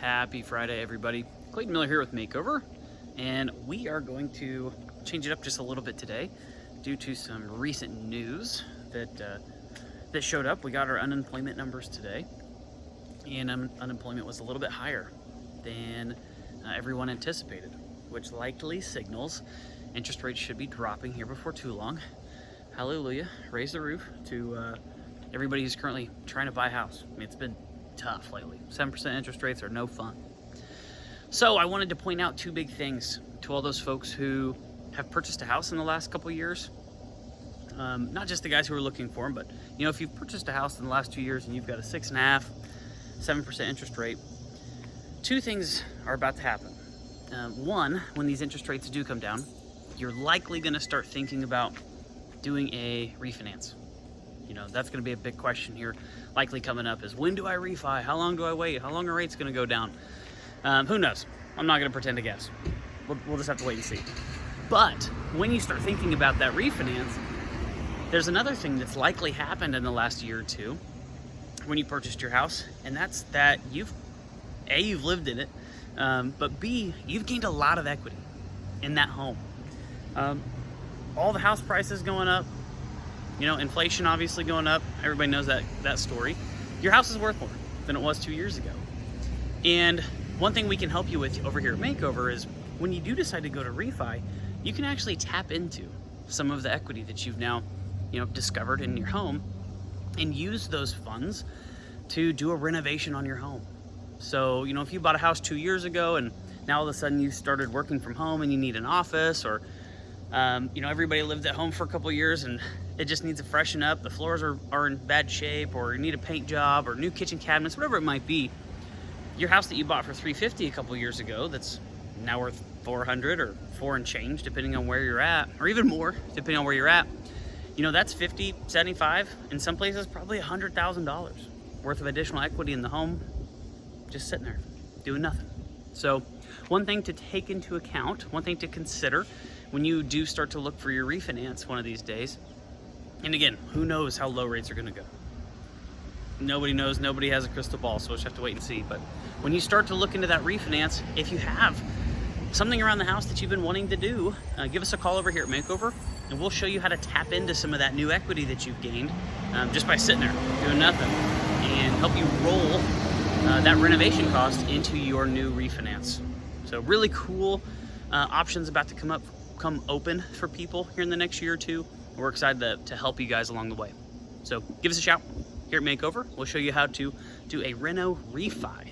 Happy Friday, everybody. Clayton Miller here with Makeover, and we are going to change it up just a little bit today due to some recent news that showed up. We got our unemployment numbers today, and unemployment was a little bit higher than everyone anticipated, which likely signals interest rates should be dropping here before too long. Hallelujah, raise the roof to everybody who's currently trying to buy a house. I mean, it's been tough lately. 7% interest rates are no fun. So I wanted to point out two big things to all those folks who have purchased a house in the last couple of years. Not just the guys who are looking for them, but you know, if you've purchased a house in the last 2 years and you've got a 6.5%, 7% interest rate, two things are about to happen. One, when these interest rates do come down, you're likely going to start thinking about doing a refinance. You know, that's going to be a big question here likely coming up is, when do I refi? How long do I wait? How long are rates going to go down? Who knows? I'm not going to pretend to guess. We'll just have to wait and see. But when you start thinking about that refinance, there's another thing that's likely happened in the last year or two when you purchased your house, and that's that you've lived in it, but B, you've gained a lot of equity in that home. All the house prices going up, you know, inflation obviously going up. Everybody knows that story. Your house is worth more than it was 2 years ago. And one thing we can help you with over here at Makeover is when you do decide to go to refi, you can actually tap into some of the equity that you've now, you know, discovered in your home and use those funds to do a renovation on your home. So, you know, if you bought a house 2 years ago and now all of a sudden you started working from home and you need an office, or you know, everybody lived at home for a couple of years and it just needs to freshen up, the floors are in bad shape, or you need a paint job or new kitchen cabinets, whatever it might be, your house that you bought for $350 a couple of years ago that's now worth $400 or $4 and change depending on where you're at, or even more depending on where you're at, you know, that's $50, $75, in some places probably $100,000 worth of additional equity in the home just sitting there doing nothing. So one thing to take into account, one thing to consider when you do start to look for your refinance one of these days, and again, who knows how low rates are going to go? Nobody knows. Nobody has a crystal ball, so we'll just have to wait and see. But when you start to look into that refinance, if you have something around the house that you've been wanting to do, give us a call over here at Makeover, and we'll show you how to tap into some of that new equity that you've gained just by sitting there doing nothing, and help you roll that renovation cost into your new refinance. So really cool options about to come open for people here in the next year or two. We're excited to help you guys along the way. So give us a shout here at Makeover. We'll show you how to do a Reno Refi.